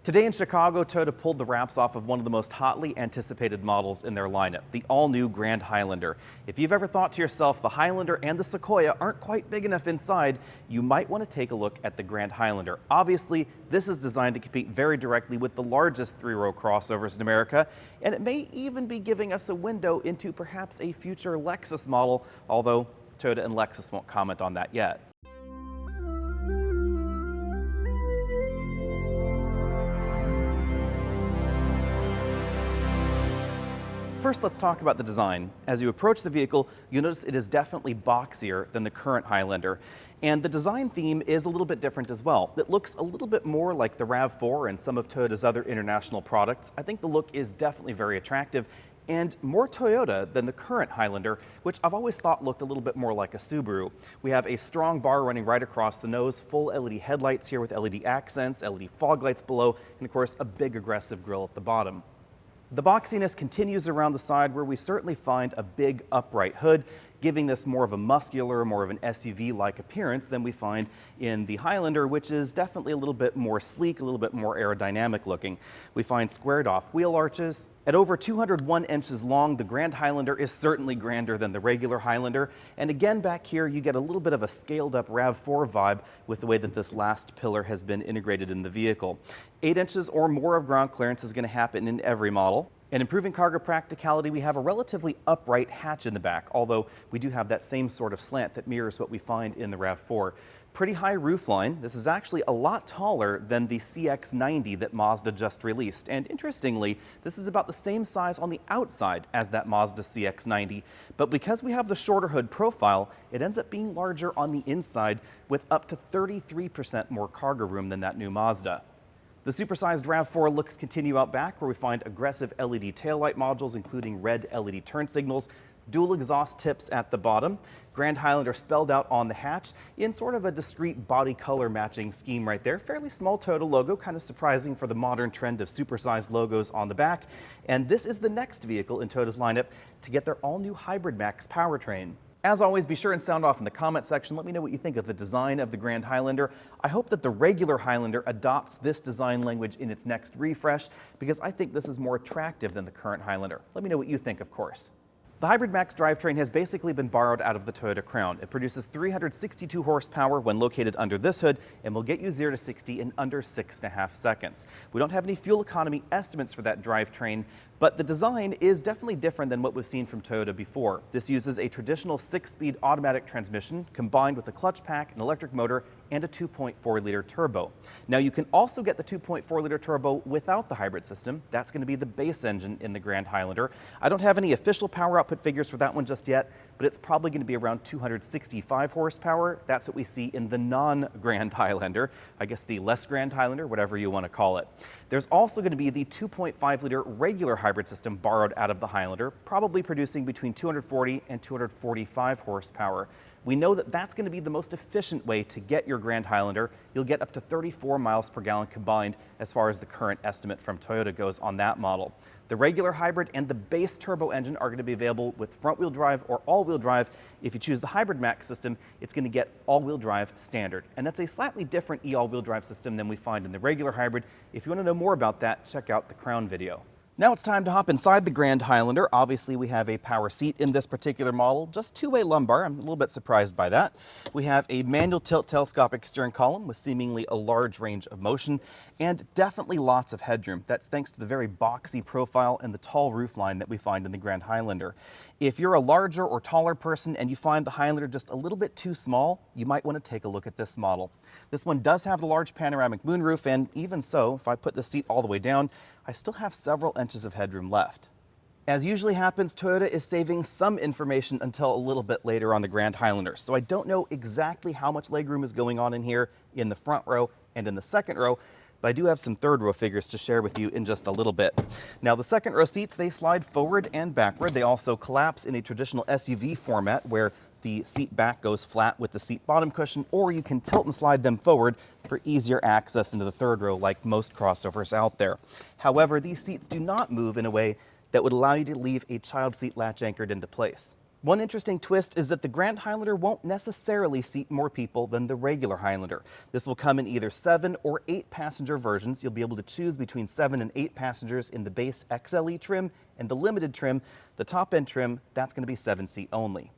Today in Chicago, Toyota pulled the wraps off of one of the most hotly anticipated models in their lineup, the all-new Grand Highlander. If you've ever thought to yourself the Highlander and the Sequoia aren't quite big enough inside, you might want to take a look at the Grand Highlander. Obviously, this is designed to compete very directly with the largest three-row crossovers in America, and it may even be giving us a window into perhaps a future Lexus model, although Toyota and Lexus won't comment on that yet. First, let's talk about the design. As you approach the vehicle, you'll notice it is definitely boxier than the current Highlander. And the design theme is a little bit different as well. It looks a little bit more like the RAV4 and some of Toyota's other international products. I think the look is definitely very attractive and more Toyota than the current Highlander, which I've always thought looked a little bit more like a Subaru. We have a strong bar running right across the nose, full LED headlights here with LED accents, LED fog lights below, and of course a big aggressive grille at the bottom. The boxiness continues around the side where we certainly find a big upright hood, giving this more of a muscular, more of an SUV-like appearance than we find in the Highlander, which is definitely a little bit more sleek, a little bit more aerodynamic looking. We find squared off wheel arches. At over 201 inches long, the Grand Highlander is certainly grander than the regular Highlander. And again, back here, you get a little bit of a scaled up RAV4 vibe with the way that this last pillar has been integrated in the vehicle. 8 inches or more of ground clearance is going to happen in every model. And improving cargo practicality, we have a relatively upright hatch in the back, although we do have that same sort of slant that mirrors what we find in the RAV4. Pretty high roofline. This is actually a lot taller than the CX-90 that Mazda just released. And interestingly, this is about the same size on the outside as that Mazda CX-90. But because we have the shorter hood profile, it ends up being larger on the inside with up to 33% more cargo room than that new Mazda. The supersized RAV4 looks continue out back where we find aggressive LED taillight modules including red LED turn signals, dual exhaust tips at the bottom, Grand Highlander spelled out on the hatch in sort of a discreet body color matching scheme right there. Fairly small Toyota logo, kind of surprising for the modern trend of supersized logos on the back. And this is the next vehicle in Toyota's lineup to get their all-new Hybrid Max powertrain. As always, be sure and sound off in the comment section. Let me know what you think of the design of the Grand Highlander. I hope that the regular Highlander adopts this design language in its next refresh because I think this is more attractive than the current Highlander. Let me know what you think, of course. The Hybrid Max drivetrain has basically been borrowed out of the Toyota Crown. It produces 362 horsepower when located under this hood and will get you 0 to 60 in under 6.5 seconds. We don't have any fuel economy estimates for that drivetrain, but the design is definitely different than what we've seen from Toyota before. This uses a traditional 6-speed automatic transmission combined with a clutch pack, an electric motor, and a 2.4-liter turbo. Now you can also get the 2.4-liter turbo without the hybrid system. That's going to be the base engine in the Grand Highlander. I don't have any official power output figures for that one just yet, but it's probably going to be around 265 horsepower. That's what we see in the non-Grand Highlander, I guess the less Grand Highlander, whatever you want to call it. There's also going to be the 2.5-liter regular hybrid system borrowed out of the Highlander, probably producing between 240 and 245 horsepower. We know that that's going to be the most efficient way to get your Grand Highlander. You'll get up to 34 miles per gallon combined as far as the current estimate from Toyota goes on that model. The regular hybrid and the base turbo engine are going to be available with front-wheel drive or all-wheel drive. If you choose the Hybrid Max system, it's going to get all-wheel drive standard. And that's a slightly different all-wheel drive system than we find in the regular hybrid. If you want to know more about that, check out the Crown video. Now it's time to hop inside the Grand Highlander. Obviously, we have a power seat in this particular model, just two-way lumbar. I'm a little bit surprised by that. We have a manual tilt telescopic steering column with seemingly a large range of motion and definitely lots of headroom. That's thanks to the very boxy profile and the tall roofline that we find in the Grand Highlander. If you're a larger or taller person and you find the Highlander just a little bit too small, you might want to take a look at this model. This one does have the large panoramic moonroof, and even so, if I put the seat all the way down, I still have several inches of headroom left. As usually happens, Toyota is saving some information until a little bit later on the Grand Highlander, so I don't know exactly how much legroom is going on in here in the front row and in the second row, but I do have some third row figures to share with you in just a little bit. Now the second row seats, they slide forward and backward. They also collapse in a traditional SUV format where the seat back goes flat with the seat bottom cushion, or you can tilt and slide them forward for easier access into the third row like most crossovers out there. However, these seats do not move in a way that would allow you to leave a child seat latch anchored into place. One interesting twist is that the Grand Highlander won't necessarily seat more people than the regular Highlander. This will come in either 7 or 8 passenger versions. You'll be able to choose between 7 and 8 passengers in the base XLE trim, and the limited trim, the top end trim, that's going to be 7-seat only.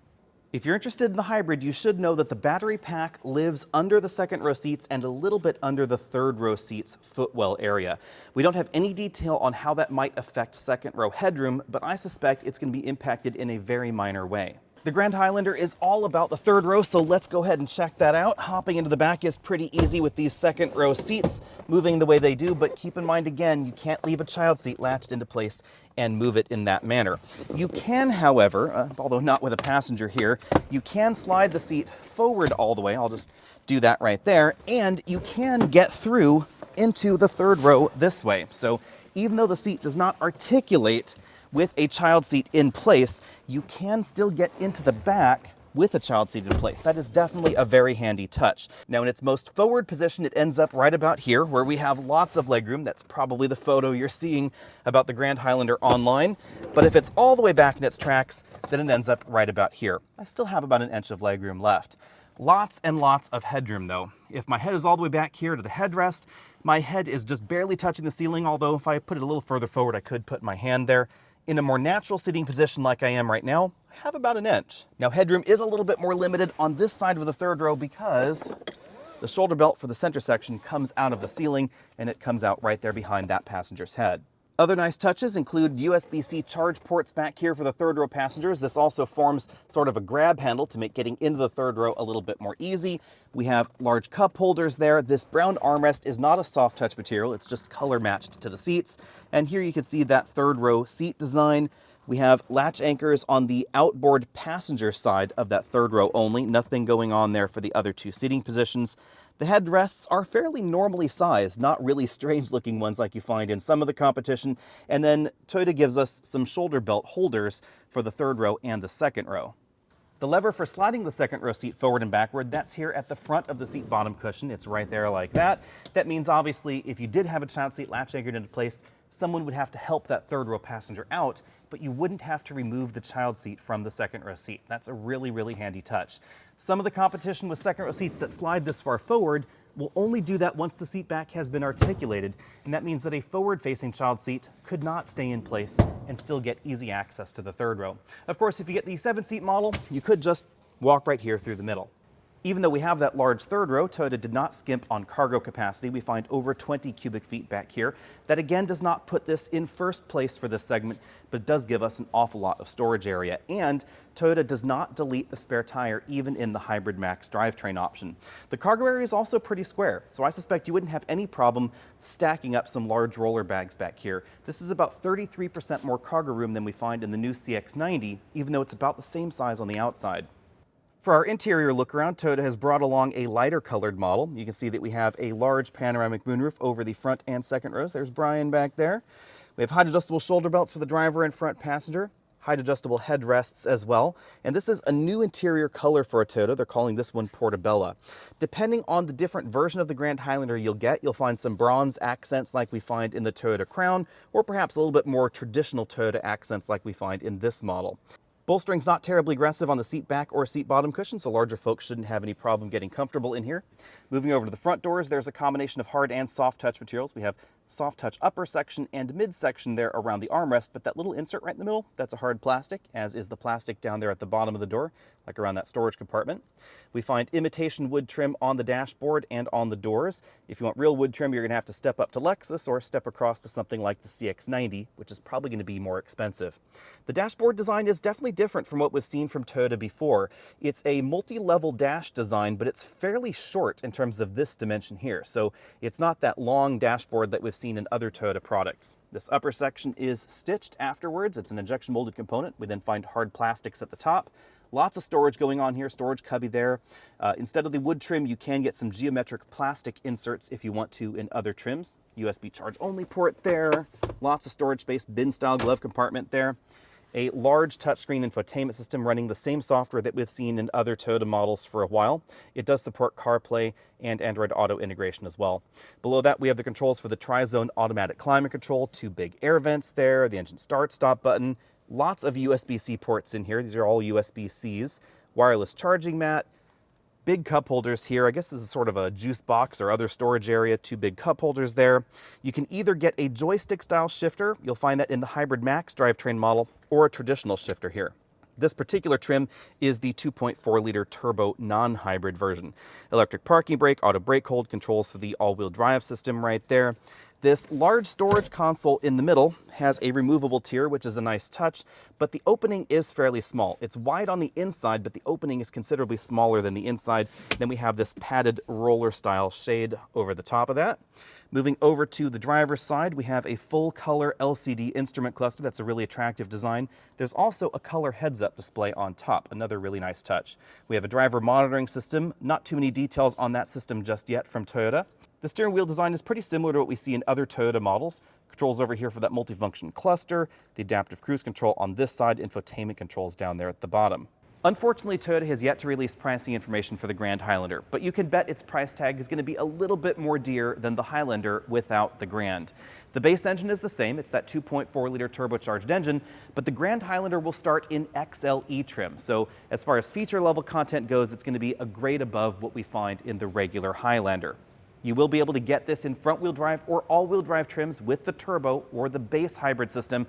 If you're interested in the hybrid, you should know that the battery pack lives under the second row seats and a little bit under the third row seats footwell area. We don't have any detail on how that might affect second row headroom, but I suspect it's going to be impacted in a very minor way. The Grand Highlander is all about the third row, so let's go ahead and check that out. Hopping into the back is pretty easy with these second row seats moving the way they do, but keep in mind again, you can't leave a child seat latched into place and move it in that manner. You can, however, although not with a passenger here, you can slide the seat forward all the way. I'll just do that right there, and you can get through into the third row this way. So even though the seat does not articulate with a child seat in place, you can still get into the back with a child seat in place. That is definitely a very handy touch. Now in its most forward position, it ends up right about here where we have lots of legroom. That's probably the photo you're seeing about the Grand Highlander online. But if it's all the way back in its tracks, then it ends up right about here. I still have about an inch of legroom left. Lots and lots of headroom though. If my head is all the way back here to the headrest, my head is just barely touching the ceiling, although if I put it a little further forward, I could put my hand there. In a more natural sitting position like I am right now, I have about an inch. Now headroom is a little bit more limited on this side of the third row because the shoulder belt for the center section comes out of the ceiling and it comes out right there behind that passenger's head. Other nice touches include USB-C charge ports back here for the third row passengers. This also forms sort of a grab handle to make getting into the third row a little bit more easy. We have large cup holders there. This brown armrest is not a soft touch material, it's just color matched to the seats. And here you can see that third row seat design. We have latch anchors on the outboard passenger side of that third row only. Nothing going on there for the other two seating positions. The headrests are fairly normally sized, not really strange looking ones like you find in some of the competition. And then Toyota gives us some shoulder belt holders for the third row and the second row. The lever for sliding the second row seat forward and backward, that's here at the front of the seat bottom cushion. It's right there like that. That means obviously if you did have a child seat latch anchored into place, someone would have to help that third row passenger out, but you wouldn't have to remove the child seat from the second row seat. That's a really, really handy touch. Some of the competition with second row seats that slide this far forward will only do that once the seat back has been articulated, and that means that a forward-facing child seat could not stay in place and still get easy access to the third row. Of course, if you get the 7-seat model, you could just walk right here through the middle. Even though we have that large third row, Toyota did not skimp on cargo capacity. We find over 20 cubic feet back here. That again does not put this in first place for this segment, but it does give us an awful lot of storage area. And Toyota does not delete the spare tire even in the Hybrid Max drivetrain option. The cargo area is also pretty square, so I suspect you wouldn't have any problem stacking up some large roller bags back here. This is about 33% more cargo room than we find in the new CX-90, even though it's about the same size on the outside. For our interior look around, Toyota has brought along a lighter colored model. You can see that we have a large panoramic moonroof over the front and second rows. There's Brian back there. We have height adjustable shoulder belts for the driver and front passenger, height adjustable headrests as well. And this is a new interior color for a Toyota. They're calling this one Portobello. Depending on the different version of the Grand Highlander you'll find some bronze accents like we find in the Toyota Crown, or perhaps a little bit more traditional Toyota accents like we find in this model. Bolstering's not terribly aggressive on the seat back or seat bottom cushion, so larger folks shouldn't have any problem getting comfortable in here. Moving over to the front doors, there's a combination of hard and soft touch materials. We have soft touch upper section and mid section there around the armrest, but that little insert right in the middle, that's a hard plastic, as is the plastic down there at the bottom of the door, like around that storage compartment. We find imitation wood trim on the dashboard and on the doors. If you want real wood trim, you're going to have to step up to Lexus or step across to something like the CX-90, which is probably going to be more expensive. The dashboard design is definitely different from what we've seen from Toyota before. It's a multi-level dash design, but it's fairly short in terms of this dimension here. So it's not that long dashboard that we've seen in other Toyota products. This upper section is stitched afterwards. It's an injection molded component. We then find hard plastics at the top. Lots of storage going on here, storage cubby there. Instead of the wood trim, you can get some geometric plastic inserts if you want to in other trims. USB charge only port there. Lots of storage space, bin style glove compartment there. A large touchscreen infotainment system running the same software that we've seen in other Toyota models for a while. It does support CarPlay and Android Auto integration as well. Below that, we have the controls for the tri-zone automatic climate control, 2 big air vents there, the engine start-stop button, Lots of USB-C ports in here. These are all USB-Cs. Wireless charging mat. Big cup holders here. I guess this is sort of a juice box or other storage area. 2 big cup holders there. You can either get a joystick style shifter, you'll find that in the Hybrid Max drivetrain model, or a traditional shifter here. This particular trim is the 2.4 liter turbo non-hybrid version. Electric parking brake, auto brake hold, controls for the all-wheel drive system right there. This large storage console in the middle has a removable tier, which is a nice touch, but the opening is fairly small. It's wide on the inside, but the opening is considerably smaller than the inside. Then we have this padded roller style shade over the top of that. Moving over to the driver's side, we have a full color LCD instrument cluster. That's a really attractive design. There's also a color heads-up display on top, another really nice touch. We have a driver monitoring system. Not too many details on that system just yet from Toyota. The steering wheel design is pretty similar to what we see in other Toyota models. Controls over here for that multifunction cluster, the adaptive cruise control on this side, infotainment controls down there at the bottom. Unfortunately, Toyota has yet to release pricing information for the Grand Highlander, but you can bet its price tag is going to be a little bit more dear than the Highlander without the Grand. The base engine is the same, it's that 2.4 liter turbocharged engine, but the Grand Highlander will start in XLE trim. So as far as feature level content goes, it's going to be a grade above what we find in the regular Highlander. You will be able to get this in front-wheel drive or all-wheel drive trims with the turbo or the base hybrid system,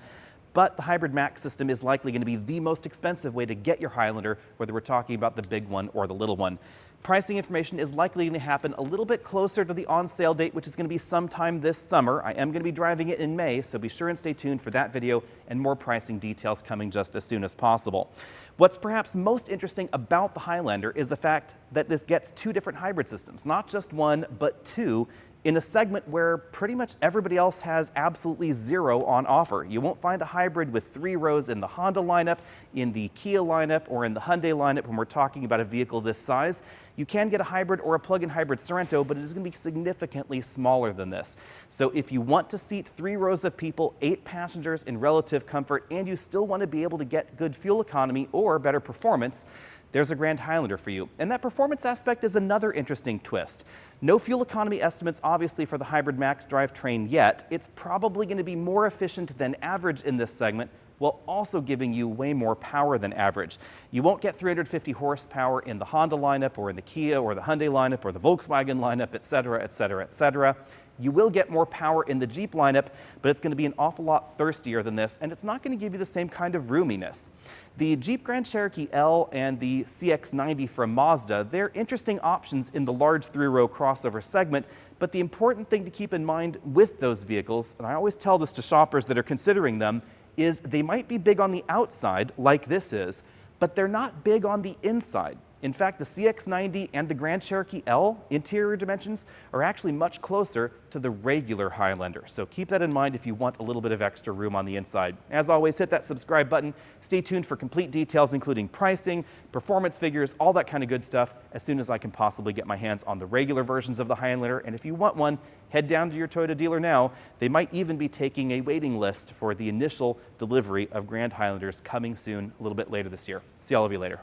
but the Hybrid Max system is likely going to be the most expensive way to get your Highlander, whether we're talking about the big one or the little one. Pricing information is likely going to happen a little bit closer to the on-sale date, which is going to be sometime this summer. I am going to be driving it in May, so be sure and stay tuned for that video and more pricing details coming just as soon as possible. What's perhaps most interesting about the Highlander is the fact that this gets 2 different hybrid systems, not just 1, but 2, in a segment where pretty much everybody else has absolutely 0 on offer. You won't find a hybrid with 3 rows in the Honda lineup, in the Kia lineup, or in the Hyundai lineup when we're talking about a vehicle this size. You can get a hybrid or a plug-in hybrid Sorento, but it is going to be significantly smaller than this. So if you want to seat 3 rows of people, 8 passengers in relative comfort, and you still want to be able to get good fuel economy or better performance, there's a Grand Highlander for you. And that performance aspect is another interesting twist. No fuel economy estimates, obviously, for the Hybrid Max drivetrain yet. It's probably going to be more efficient than average in this segment, while also giving you way more power than average. You won't get 350 horsepower in the Honda lineup or in the Kia or the Hyundai lineup or the Volkswagen lineup, etc., etc., etc. You will get more power in the Jeep lineup, but it's going to be an awful lot thirstier than this, and it's not going to give you the same kind of roominess. The Jeep Grand Cherokee L and the CX-90 from Mazda, they're interesting options in the large 3-row crossover segment, but the important thing to keep in mind with those vehicles, and I always tell this to shoppers that are considering them, is they might be big on the outside, like this is, but they're not big on the inside. In fact, the CX-90 and the Grand Cherokee L interior dimensions are actually much closer to the regular Highlander. So keep that in mind if you want a little bit of extra room on the inside. As always, hit that subscribe button. Stay tuned for complete details, including pricing, performance figures, all that kind of good stuff, as soon as I can possibly get my hands on the regular versions of the Highlander. And if you want one, head down to your Toyota dealer now. They might even be taking a waiting list for the initial delivery of Grand Highlanders coming soon, a little bit later this year. See all of you later.